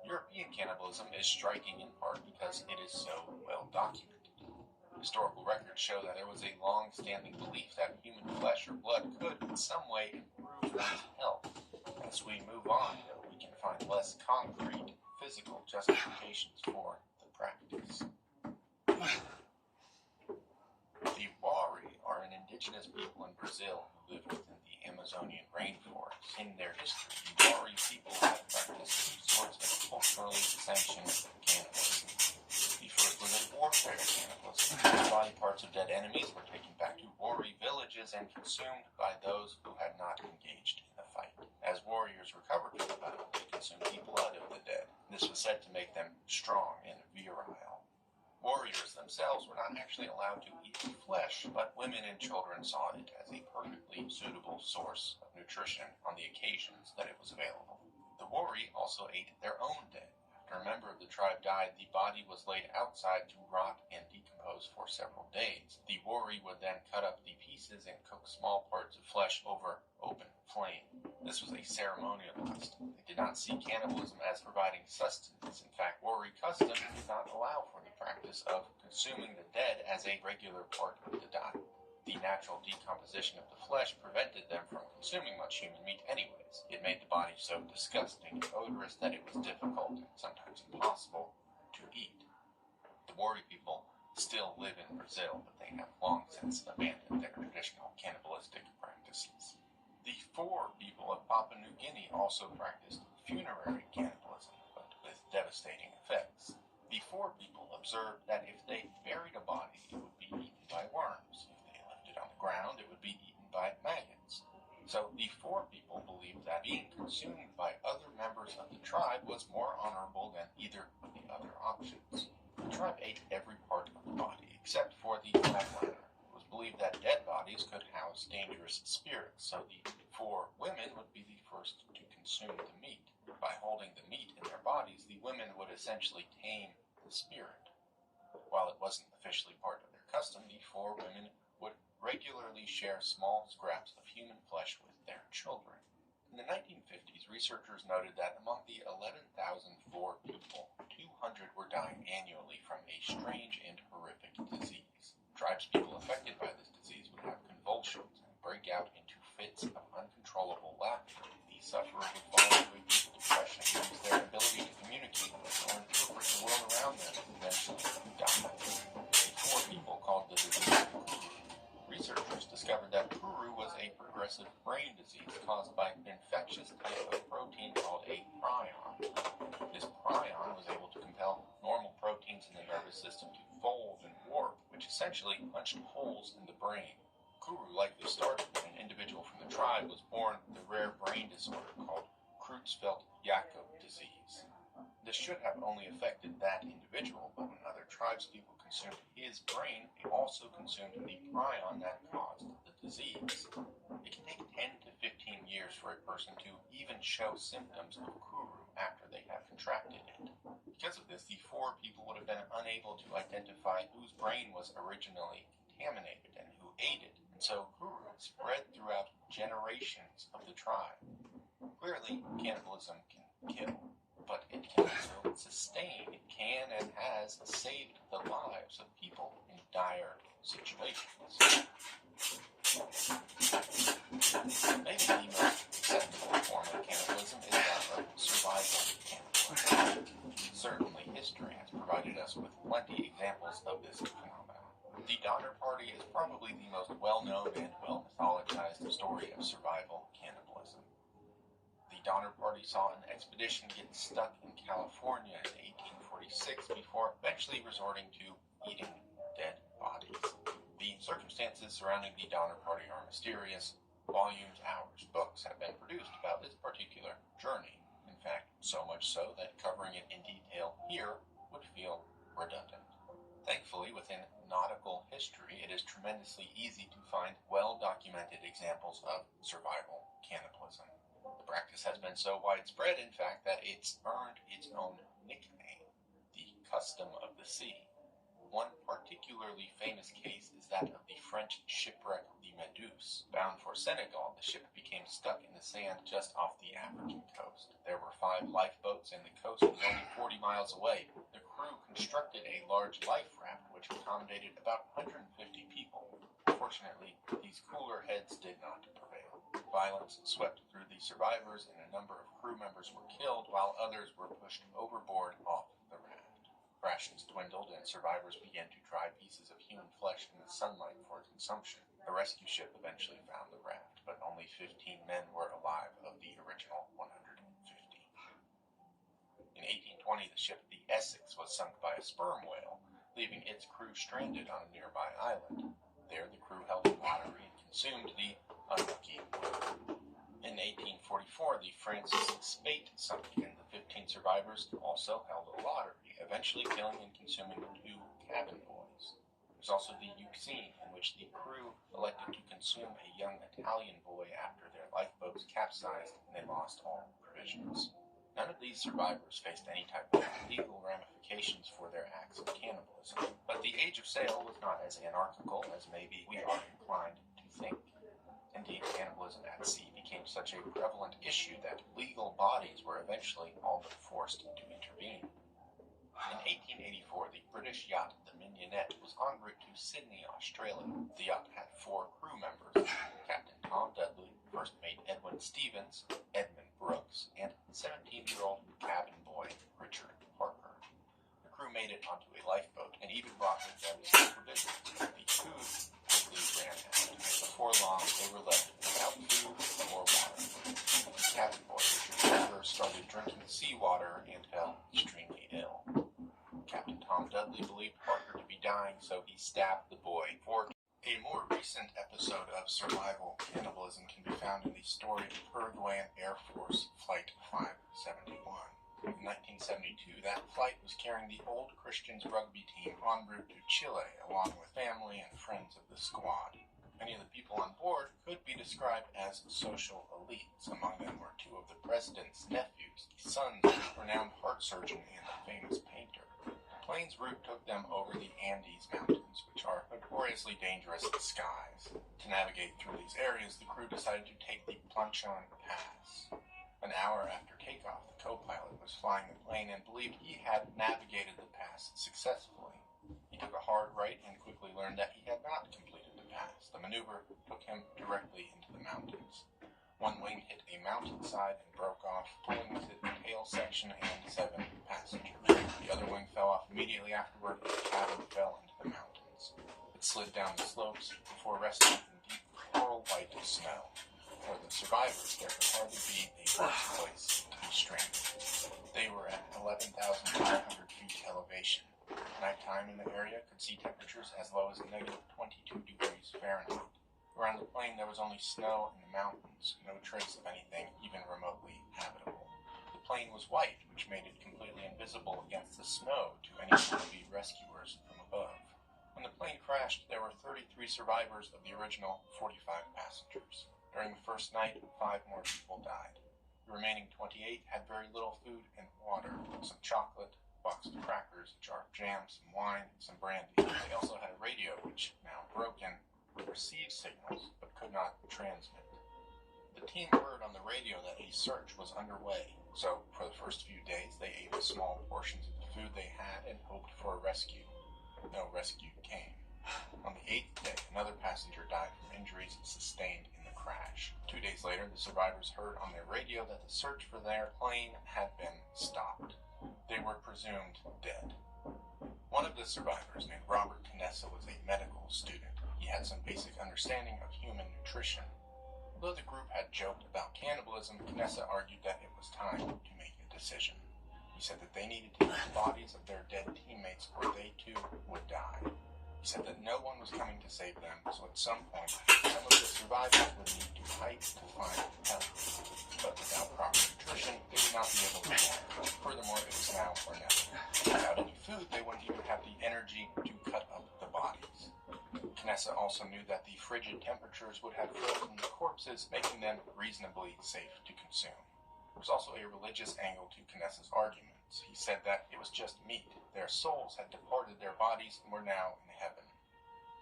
European cannibalism is striking in part because it is so well documented. Historical records show that there was a long-standing belief that human flesh or blood could, in some way, improve one's health. As we move on, though, we can find less concrete, physical justifications for the practice. The Wari are an indigenous people in Brazil who live within the Amazonian rainforest. In their history, the Wari people have practiced 2 sorts of culturally sanctioned cannibalism. The first was a warfare cannibalism. The body parts of dead enemies were taken back to Wari villages and consumed by those who had not engaged in the fight. As warriors recovered from the battle, they consumed the blood of the dead. This was said to make them strong and virile. Warriors themselves were not actually allowed to eat the flesh, but women and children saw it as a perfectly suitable source of nutrition on the occasions that it was available. The Wari also ate their own dead. After a member of the tribe died, the body was laid outside to rot and decompose for several days. The Wari would then cut up the pieces and cook small parts of flesh over open flame. This was a ceremonial custom. They did not see cannibalism as providing sustenance. In fact, Wari custom did not allow for the practice of consuming the dead as a regular part of the diet. The natural decomposition of the flesh prevented them from consuming much human meat anyways. It made the body so disgusting and odorous that it was difficult and sometimes impossible to eat. The Wari people still live in Brazil, but they have long since abandoned their traditional cannibalistic practices. The Fore people of Papua New Guinea also practiced funerary cannibalism, but with devastating effects. The Fore people observed that if they buried a body, it would be eaten by worms. If they left it on the ground, it would be eaten by maggots. So the Fore people believed that being consumed by other members of the tribe was more honorable than either of the other options. The tribe ate every part of the body except for the flatliner. It was believed that dead bodies could house dangerous spirits, so the Fore women would be the first to consume the meat. By holding the meat in their bodies, the women would essentially tame the spirit. While it wasn't officially part of their custom, the Fore women would regularly share small scraps of human flesh with their children. In the 1950s, researchers noted that among the 11,000 Fore people, 200 were dying annually from a strange and horrific disease. essentially punched holes in the brain. Kuru likely started when an individual from the tribe was born with a rare brain disorder called Creutzfeldt-Jakob disease. This should have only affected that individual, but when other tribespeople consumed his brain, they also consumed the prion that caused the disease. It can take 10 to 15 years for a person to even show symptoms of Kuru after they have contracted it. Because of this, the four people would have been unable to identify whose brain was originally contaminated and who ate it, and so Kuru spread throughout generations of the tribe. Clearly, cannibalism can kill, but it can also sustain. It can and has saved the lives of people in dire situations. Maybe the most acceptable form of cannibalism is that of survival cannibalism. Certainly, history has provided us with plenty examples of this phenomenon. The Donner Party is probably the most well-known and well-mythologized story of survival cannibalism. The Donner Party saw an expedition get stuck in California in 1846 before eventually resorting to eating dead bodies. The circumstances surrounding the Donner Party are mysterious. Volumes, hours, books have been produced about this particular journey. In fact, so much so that covering it in detail here would feel redundant. Thankfully, within nautical history, it is tremendously easy to find well-documented examples of survival cannibalism. The practice has been so widespread, in fact, that it's earned its own nickname, the custom of the sea. One particularly famous case is that of the French shipwreck the Méduse. Bound for Senegal, the ship became stuck in the sand just off the African coast. There were 5 lifeboats and the coast was only 40 miles away. The crew constructed a large life raft which accommodated about 150 people. Fortunately, these cooler heads did not prevail. Violence swept through the survivors and a number of crew members were killed while others were pushed overboard off the raft. Rations dwindled and survivors began to dry pieces of human flesh in the sunlight for consumption. A rescue ship eventually found the raft, but only 15 men were alive of the original 150. In 1820, the ship the Essex was sunk by a sperm whale, leaving its crew stranded on a nearby island. There, the crew held a lottery and consumed the unlucky whale. In 1844, the Francis Sept sunk, and the 15 survivors also held a lottery, eventually killing and consuming 2 cabin boys. There's also the Euxine, in which the crew elected to consume a young Italian boy after their lifeboats capsized and they lost all provisions. None of these survivors faced any type of legal ramifications for their acts of cannibalism, but the age of sail was not as anarchical as maybe we are inclined to think. Indeed, cannibalism at sea became such a prevalent issue that legal bodies were eventually all but forced to intervene. In 1884, the British yacht the Mignonette was en route to Sydney, Australia. The yacht had 4 crew members: Captain Tom Dudley, First Mate Edwin Stevens, Edmund Brooks, and 17-year-old cabin boy Richard Parker. The crew made it onto a lifeboat and even brought with them some provisions. The food quickly ran out. Before long, they were left without food or water. The cabin boy Richard Parker started drinking seawater and fell extremely ill. Captain Tom Dudley believed Parker to be dying, so he stabbed the boy. For a more recent episode of survival cannibalism can be found in the story of Uruguayan Air Force Flight 571. In 1972, that flight was carrying the Old Christians rugby team en route to Chile, along with family and friends of the squad. Many of the people on board could be described as social elites. Among them were 2 of the president's nephews, the sons of a renowned heart surgeon and a famous painter. The plane's route took them over the Andes Mountains, which are notoriously dangerous skies. To navigate through these areas, the crew decided to take the Planchon Pass. An hour after takeoff, the co-pilot was flying the plane and believed he had navigated the pass successfully. He took a hard right and quickly learned that he had not completed the pass. The maneuver took him directly into the mountains. One wing hit a mountainside and broke off, pulling with it the tail section and 7 passengers. The other wing fell off immediately afterward, and the cabin fell into the mountains. It slid down the slopes before resting in deep coral-white snow. For the survivors, there could hardly be a worse place to be stranded. They were at 11,500 feet elevation, Nighttime in the area could see temperatures as low as negative 22 degrees Fahrenheit. Around the plain there was only snow in the mountains, no trace of anything even remotely habitable. The plain was white, which made it completely invisible against the snow to any would-be rescuers from above. When the plane crashed, there were 33 survivors of the original 45 passengers. During the first night, 5 more people died. The remaining 28 had very little food and water, some chocolate, box of crackers, a jar of jam, some wine, and some brandy. They also had a radio, which, now broken, would receive signals, but could not transmit. The team heard on the radio that a search was underway, so for the first few days they ate small portions of the food they had and hoped for a rescue. No rescue came. On the 8th day, another passenger died from injuries sustained in the crash. 2 days later, the survivors heard on their radio that the search for their plane had been stopped. They were presumed dead. One of the survivors, named Robert Knessa, was a medical student. He had some basic understanding of human nutrition. Although the group had joked about cannibalism, Knessa argued that it was time to make a decision. He said that they needed to eat the bodies of their dead teammates or they too would die. He said that no one was coming to save them, so at some point, some of the survivors would need to hike to find help. But without proper nutrition, they would not be able to survive. Furthermore, it was now or never. Without any food, they wouldn't even have the energy to cut up the bodies. Knessa also knew that the frigid temperatures would have frozen the corpses, making them reasonably safe to consume. There was also a religious angle to Knessa's arguments. He said that it was just meat. Their souls had departed their bodies and were now in heaven.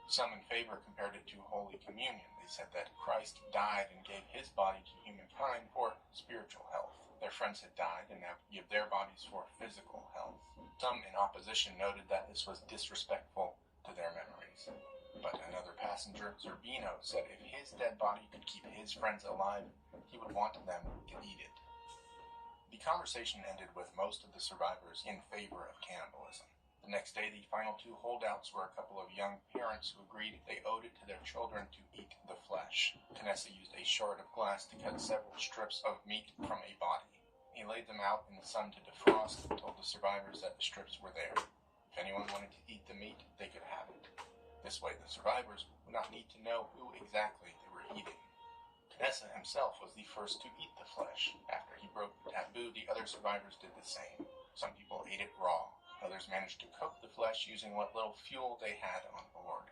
Some in favor compared it to Holy Communion. They said that Christ died and gave his body to humankind for spiritual health. Their friends had died and now give their bodies for physical health. Some in opposition noted that this was disrespectful to their memories. But another passenger, Zerbino, said if his dead body could keep his friends alive, he would want them to eat it. The conversation ended with most of the survivors in favor of cannibalism. The next day, the final 2 holdouts were a couple of young parents who agreed they owed it to their children to eat the flesh. Knessa used a shard of glass to cut several strips of meat from a body. He laid them out in the sun to defrost and told the survivors that the strips were there. If anyone wanted to eat the meat, they could have it. This way, the survivors would not need to know who exactly they were eating. Knessa himself was the first to eat the flesh. After he broke the taboo, the other survivors did the same. Some people ate it raw. Others managed to cook the flesh using what little fuel they had on board.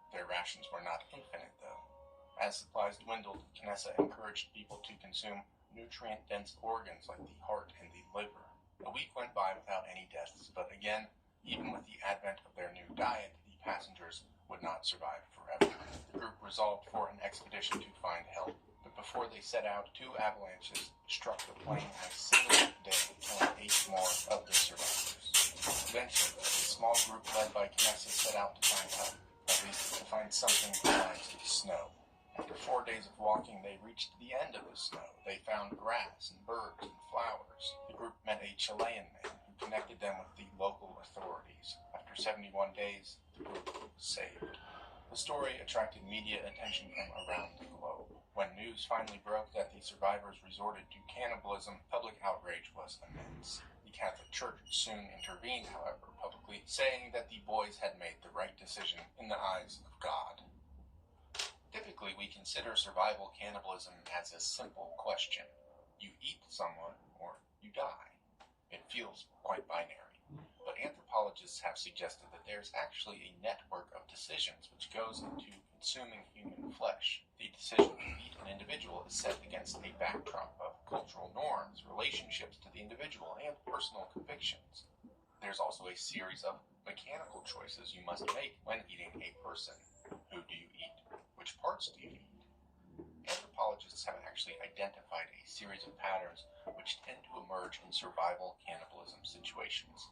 Their rations were not infinite, though. As supplies dwindled, Knessa encouraged people to consume nutrient-dense organs like the heart and the liver. A week went by without any deaths, but again, even with the advent of their new diet, the passengers would not survive forever. The group resolved for an expedition to find help, but before they set out, 2 avalanches struck the plain in a single day, killing 8 more of the survivors. Eventually, a small group led by Knessa set out to find help, at least to find something besides snow. After 4 days of walking, they reached the end of the snow. They found grass and birds and flowers. The group met a Chilean man who connected them with the local authorities. After 71 days, the group was saved. The story attracted media attention from around the globe. When news finally broke that the survivors resorted to cannibalism, public outrage was immense. The Catholic Church soon intervened, however, publicly saying that the boys had made the right decision in the eyes of God. Typically, we consider survival cannibalism as a simple question. You eat someone, or you die. It feels quite binary. But anthropologists have suggested that there's actually a network of decisions which goes into consuming human flesh. The decision to eat an individual is set against a backdrop of cultural norms, relationships to the individual, and personal convictions. There's also a series of mechanical choices you must make when eating a person. Who do you eat? Which parts do you eat? Anthropologists have actually identified a series of patterns which tend to emerge in survival cannibalism situations.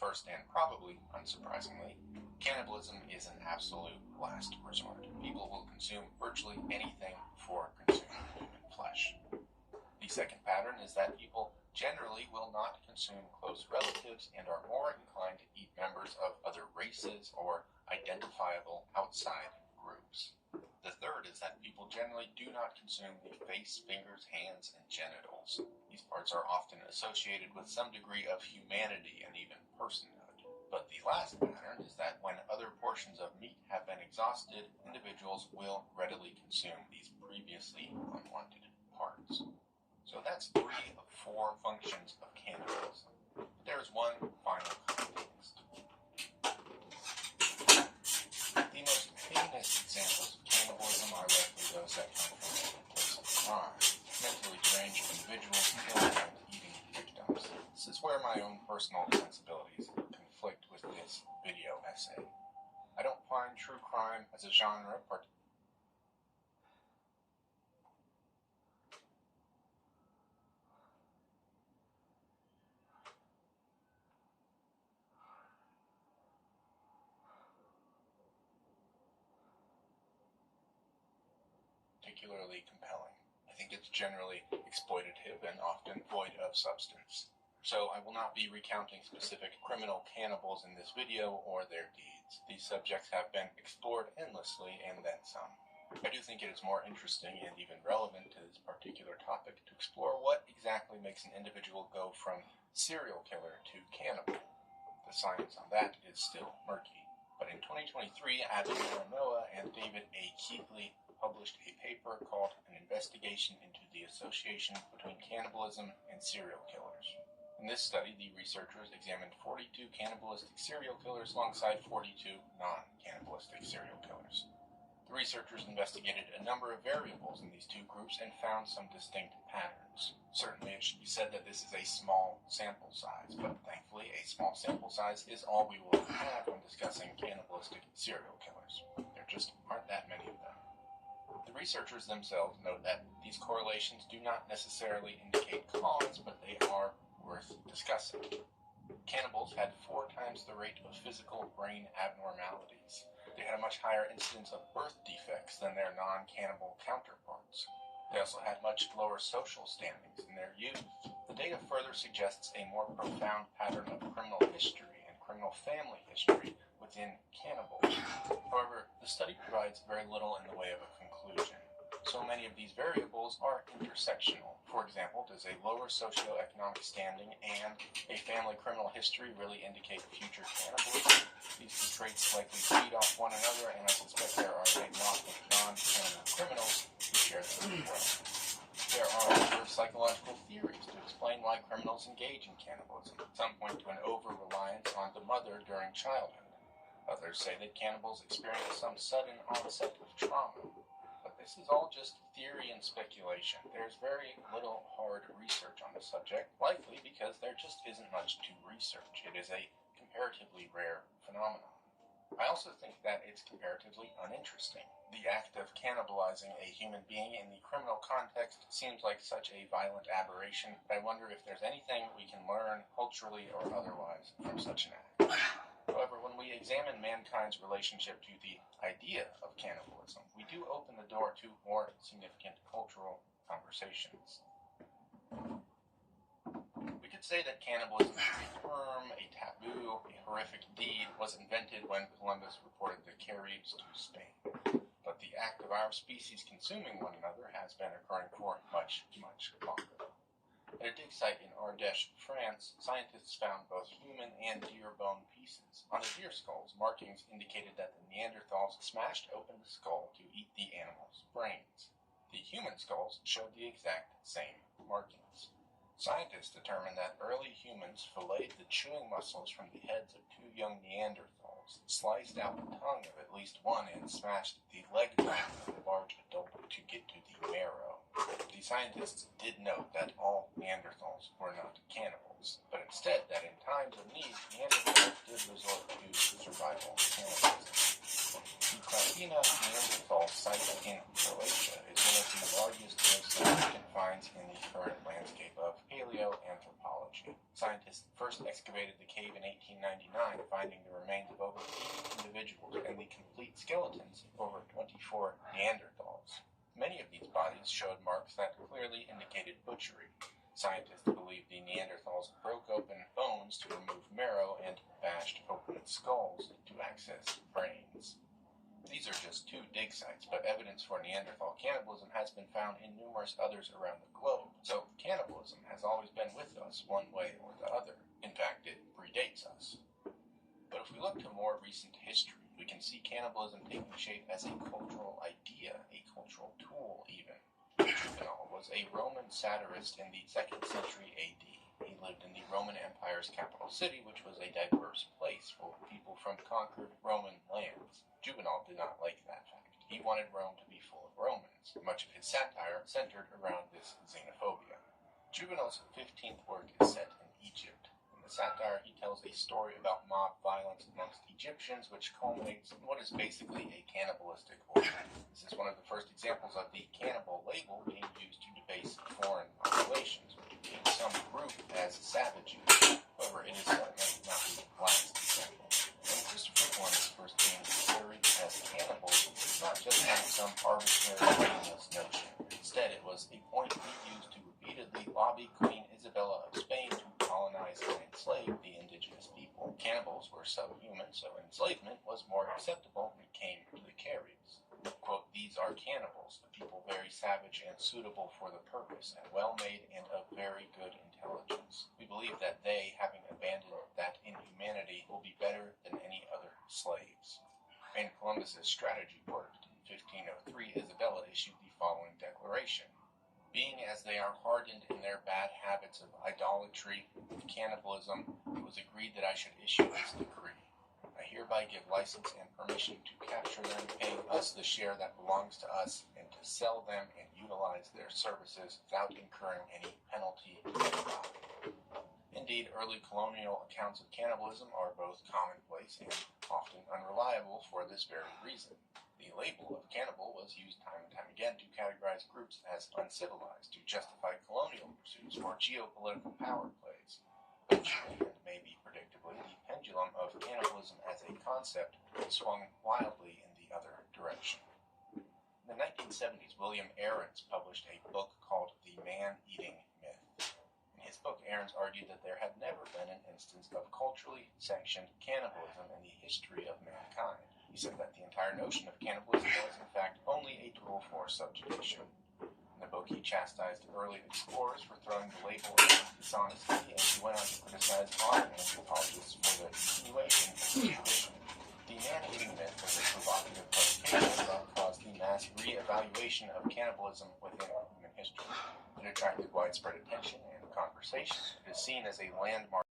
First, and probably unsurprisingly, cannibalism is an absolute last resort. People will consume virtually anything for consuming human flesh. The second pattern is that people generally will not consume close relatives and are more inclined to eat members of other races or identifiable outside groups. The third is that people generally do not consume the face, fingers, hands, and genitals. These parts are often associated with some degree of humanity and even personhood. But the The last pattern is that when other portions of meat have been exhausted, individuals will readily consume these previously unwanted parts. So that's 3 of 4 functions of cannibalism. But there's one final context. The most heinous examples of cannibalism are likely those that come from a place of crime. Mentally deranged individuals killing and eating victims. This is where my own personal sensibilities conflict with this video essay. I don't find true crime as a genre particularly compelling. I think it's generally exploitative and often void of substance. So I will not be recounting specific criminal cannibals in this video or their deeds. These subjects have been explored endlessly and then some. I do think it is more interesting and even relevant to this particular topic to explore what exactly makes an individual go from serial killer to cannibal. The science on that is still murky. But in 2023, Abby Noah and David A. Keighley published a paper called An Investigation into the Association Between Cannibalism and Serial Killers. In this study, the researchers examined 42 cannibalistic serial killers alongside 42 non-cannibalistic serial killers. The researchers investigated a number of variables in these two groups and found some distinct patterns. Certainly, it should be said that this is a small sample size, but thankfully, a small sample size is all we will have when discussing cannibalistic serial killers. There just aren't that many of them. The researchers themselves note that these correlations do not necessarily indicate cause, but they are worth discussing. Cannibals had 4 times the rate of physical brain abnormalities. They had a much higher incidence of birth defects than their non-cannibal counterparts. They also had much lower social standings in their youth. The data further suggests a more profound pattern of criminal history and criminal family history within cannibals. However, the study provides very little in the way of a conclusion. So many of these variables are intersectional. For example, does a lower socioeconomic standing and a family criminal history really indicate future cannibalism? These two traits likely feed off one another, and I suspect there are a lot of non-cannibal criminals who share them as well. There are other psychological theories to explain why criminals engage in cannibalism. Some point to an over-reliance on the mother during childhood. Others say that cannibals experience some sudden onset of trauma. But this is all just theory and speculation. There's very little hard research on the subject, likely because there just isn't much to research. It is a comparatively rare phenomenon. I also think that it's comparatively uninteresting. The act of cannibalizing a human being in the criminal context seems like such a violent aberration that I wonder if there's anything we can learn, culturally or otherwise, from such an act. However, when we examine mankind's relationship to the idea of cannibalism, we do open the door to more significant cultural conversations. We could say that cannibalism is a term, a taboo, a horrific deed was invented when Columbus reported the Caribs to Spain. But the act of our species consuming one another has been occurring for much, much longer. At a dig site in Ardèche, France, scientists found both human and deer bone pieces. On the deer skulls, markings indicated that the Neanderthals smashed open the skull to eat the animal's brains. The human skulls showed the exact same markings. Scientists determined that early humans filleted the chewing muscles from the heads of 2 young Neanderthals, sliced out the tongue of at least one, and smashed the leg bone of a large adult to get to the marrow. The scientists did note that all Neanderthals were not cannibals, but instead that in times of need, Neanderthals did resort to survival cannibalism. The Krapina Neanderthal site in Croatia is one of the largest and significant finds in the current landscape of paleoanthropology. Scientists first excavated the cave in 1899, finding the remains of over 80 individuals and the complete skeletons of over 24 Neanderthals. Many of these bodies showed marks that clearly indicated butchery. Scientists believe the Neanderthals broke open bones to remove marrow and bashed open skulls to access brains. These are just 2 dig sites, but evidence for Neanderthal cannibalism has been found in numerous others around the globe. So cannibalism has always been with us one way or the other. In fact, it predates us. But if we look to more recent history, we can see cannibalism taking shape as a cultural idea, a cultural tool even. Juvenal was a Roman satirist in the 2nd century AD. He lived in the Roman Empire's capital city, which was a diverse place full of people from conquered Roman lands. Juvenal did not like that fact. He wanted Rome to be full of Romans. Much of his satire centered around this xenophobia. Juvenal's 15th work is set in Egypt. In the satire, he tells a story about mob violence amongst Egyptians, which culminates in what is basically a cannibalistic orgy. This is one of the first examples of the cannibal label being used to debase foreign populations, in some group as savages. However, it is certainly not the last example. When Christopher Columbus first came to carried as cannibals, it's not just some arbitrary, meaningless notion. Instead, it was a point he used to repeatedly lobby Queen Isabella of Spain to colonize and enslave the indigenous people. Cannibals were subhuman, so enslavement was more acceptable when it came to the Caribs. Quote, "These are cannibals, the people very savage and suitable for the purpose, and well-made and of very good intelligence. We believe that they, having abandoned that inhumanity, will be better than any other slaves." And Columbus's strategy worked. In 1503, Isabella issued the following declaration. "Being as they are hardened in their bad habits of idolatry and cannibalism, it was agreed that I should issue this decree. I hereby give license and permission to capture them, paying us the share that belongs to us, and to sell them and utilize their services without incurring any penalty thereof." Indeed, early colonial accounts of cannibalism are both commonplace and often unreliable for this very reason. The label of cannibal was used time and time again to categorize groups as uncivilized, to justify colonial pursuits or geopolitical power plays. Eventually, and maybe predictably, the pendulum of cannibalism as a concept swung wildly in the other direction. In the 1970s, William Ahrens published a book called The Man-Eating Myth. In his book, Ahrens argued that there had never been an instance of culturally sanctioned cannibalism in the history of mankind. He said that the entire notion of cannibalism was, in fact, only a tool for subjugation. In the book, he chastised early explorers for throwing the label of dishonesty, and he went on to criticize modern anthropologists for the continuation of the tradition. The Man-Eating Myth was a provocative publication that caused the mass re-evaluation of cannibalism within human history. It attracted widespread attention and conversation. It is seen as a landmark.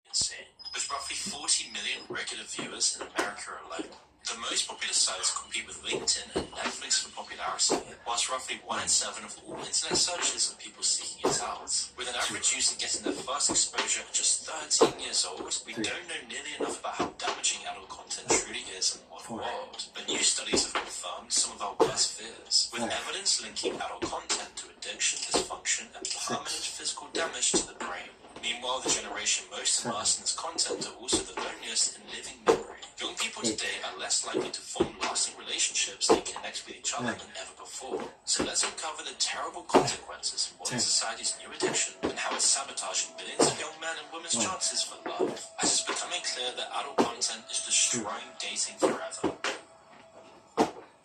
With roughly 40 million regular viewers in America alone. The most popular sites compete with LinkedIn and Netflix for popularity, whilst roughly 1 in 7 of all internet searches are people seeking it out. With an average user getting their first exposure at just 13 years old, we don't know nearly enough about how damaging adult content truly is in the modern world. But new studies have confirmed some of our worst fears, with evidence linking adult content to addiction, dysfunction, and permanent physical damage to the brain. Meanwhile, the generation most immersed in this content are also the loneliest in living memory. Young people today are less likely to form lasting relationships and connect with each other than ever before. So let's uncover the terrible consequences of modern society's new addiction and how it's sabotaging millions of young men and women's chances for love, as it's becoming clear that adult content is destroying dating forever.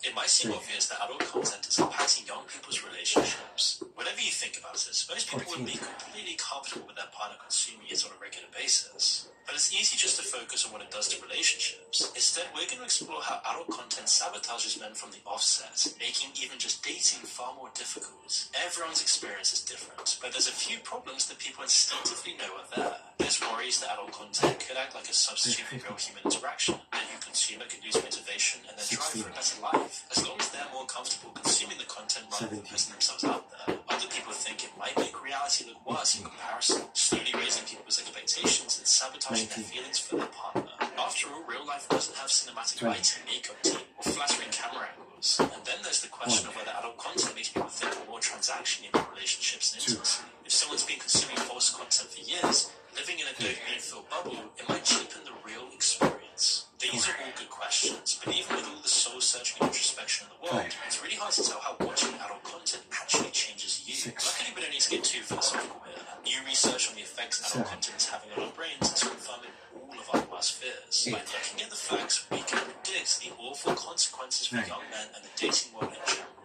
It might seem obvious that adult content is impacting young people's relationships. Whatever you think about it, most people would be completely comfortable with their partner consuming it on a regular basis. But it's easy just to focus on what it does to relationships. Instead, we're going to explore how adult content sabotages men from the offset, making even just dating far more difficult. Everyone's experience is different, but there's a few problems that people instinctively know are there. There's worries that adult content could act like a substitute for real human interaction, that your consumer could lose motivation and their drive for a better life. As long as they're more comfortable consuming the content rather than putting themselves out there, other people think it might make reality look worse in comparison, slowly raising people's expectations and sabotaging their feelings for their partner. After all, real life doesn't have cinematic lighting, makeup team, or flattering camera angles. And then there's the question of whether adult content makes people think more transactionally about relationships and intimacy. If someone's been consuming false content for years, living in a dopamine-filled bubble, it might cheapen the real experience. These are all good questions, but even with all the soul-searching and introspection in the world, it's really hard to tell how watching adult content actually changes you. Luckily, we don't need to get too philosophical here. New research on the effects adult content is having on our brains is confirming all of our worst fears. By looking at the facts, we can predict the awful consequences for young men and the dating world in general.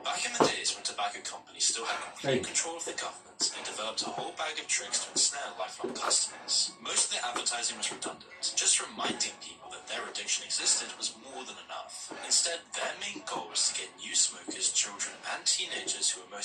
Back in the days when tobacco companies still had complete control of the government, they developed a whole bag of tricks to ensnare lifelong customers. Most of their advertising was redundant, just reminding people that they're addicted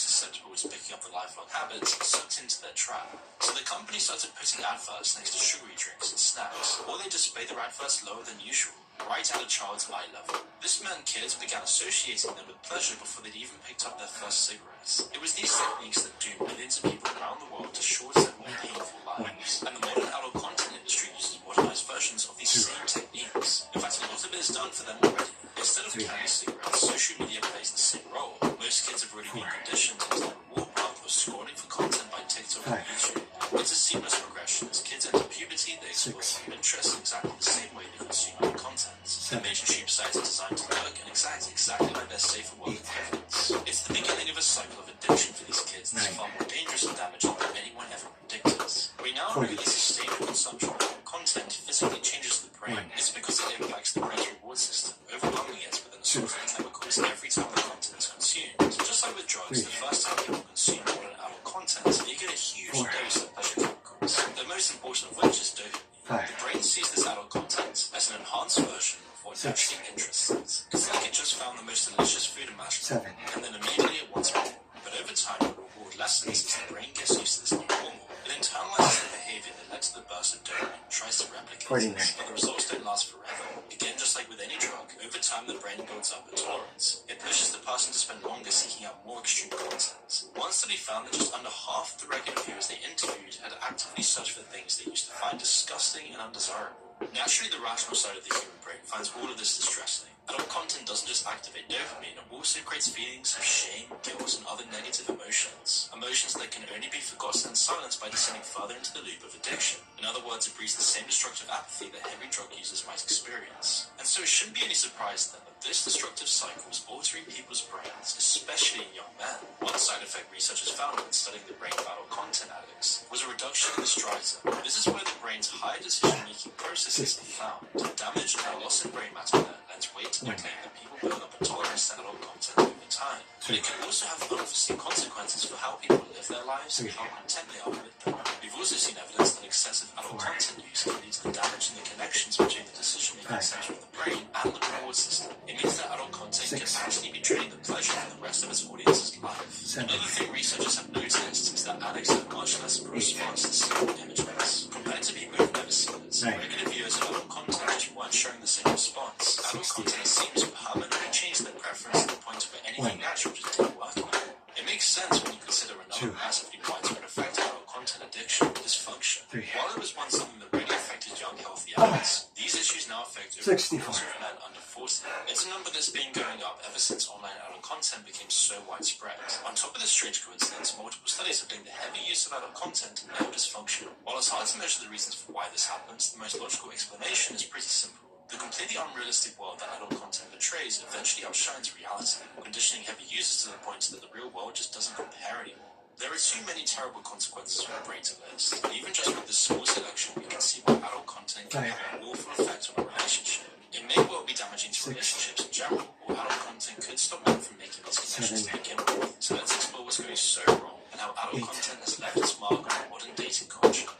susceptible to picking up the lifelong habits sucked into their trap. So the company started putting adverts next to sugary drinks and snacks, or they displayed their adverts lower than usual, right at a child's eye level. This meant kids began associating them with pleasure before they'd even picked up their first cigarettes. It was these techniques that doomed millions of people around the world to shorter and more painful lives. And the modern adult content industry uses modernized versions of these same techniques. In fact, a lot of it is done for them already. Instead of candy cigarettes, social media plays the same role. Most kids have already been conditioned into the reward path of scrolling for content by TikTok and YouTube. It's a seamless progression. As kids enter puberty, they explore their interests in exactly the same way they consume other content. The major tube sites are designed to look and exact exactly like their safer world of evidence. It's the beginning of a cycle of addiction for these kids that's far more dangerous and damaging than anyone ever predicted. We now know that the sustainable consumption of content physically changes the brain. It's because it impacts the brain's reward system, overwhelming it with an assault of chemicals every time the content is consumed. Just like with drugs, the first time people consume modern adult content, you get a huge dose of pleasure chemicals, the most important of which is dopamine. The brain sees this adult content as an enhanced version of what naturally interests it. It's like it just found the most delicious food imaginable, and then immediately it wants more. But over time, the reward lessens as the brain gets used to this new normal. It internalizes the behavior that led to the burst of dopamine and tries to replicate it, but the results don't last forever. Again, just like with any drug, over time the brain builds up a tolerance. It pushes the person to spend longer seeking out more extreme content. One study found that just under half of the regular viewers they interviewed had actively searched for things they used to find disgusting and undesirable. Naturally, the rational side of the human brain finds all of this distressing. Adult content doesn't just activate dopamine, it also creates feelings of shame, guilt, and other negative emotions. Emotions that can only be forgotten and silenced by descending further into the loop of addiction. In other words, it breeds the same destructive apathy that heavy drug users might experience. And so it shouldn't be any surprise then that this destructive cycle is altering people's brains, especially in young men. One side effect researchers found when studying the brain of adult content addicts was a reduction in the striatum. This is where the brain's higher decision-making processes are found. Damage and loss in brain matter lends weight to the claim that people build up a tolerance to adult content over time. But it can also have unforeseen consequences for how people live their lives and how content they are with them. We've also seen evidence that excessive adult content use can lead to the damage in the connections between the decision-making center of the brain and the reward system. It means that adult content can actually be draining the pleasure from the rest of its audience's life. Another thing researchers have noticed is that addicts have much less of a response to simple images. Compared to people who've never seen it, regular viewers of adult content just weren't showing the same response. Adult content seems to permanently change their preference to the point where anything natural just didn't work anymore. It makes sense when you consider another massively widespread effect of adult content addiction, dysfunction. While it was once something that really affected young, healthy adults, these issues now affect over 4 men under 40. It's a number that's been going up ever since online adult content became so widespread. On top of this strange coincidence, multiple studies have linked the heavy use of adult content to male dysfunction. While it's hard to measure the reasons for why this happens, the most logical explanation is pretty simple. The completely unrealistic world that adult content portrays eventually outshines reality, conditioning heavy users to the point that the real world just doesn't compare anymore. There are too many terrible consequences for the brain to list, and even just with this small selection, we can see why adult content can have an awful effect on a relationship. It may well be damaging to relationships in general, or adult content could stop men from making these connections to begin with. So let's explore what's going so wrong, and how adult content has left its mark on modern dating culture.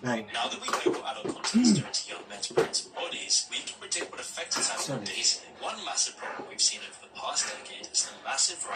Now that we know what adult content is doing to young men's brains and bodies, we can predict what effect it's having on dating. One massive problem we've seen over the past decade is the massive rise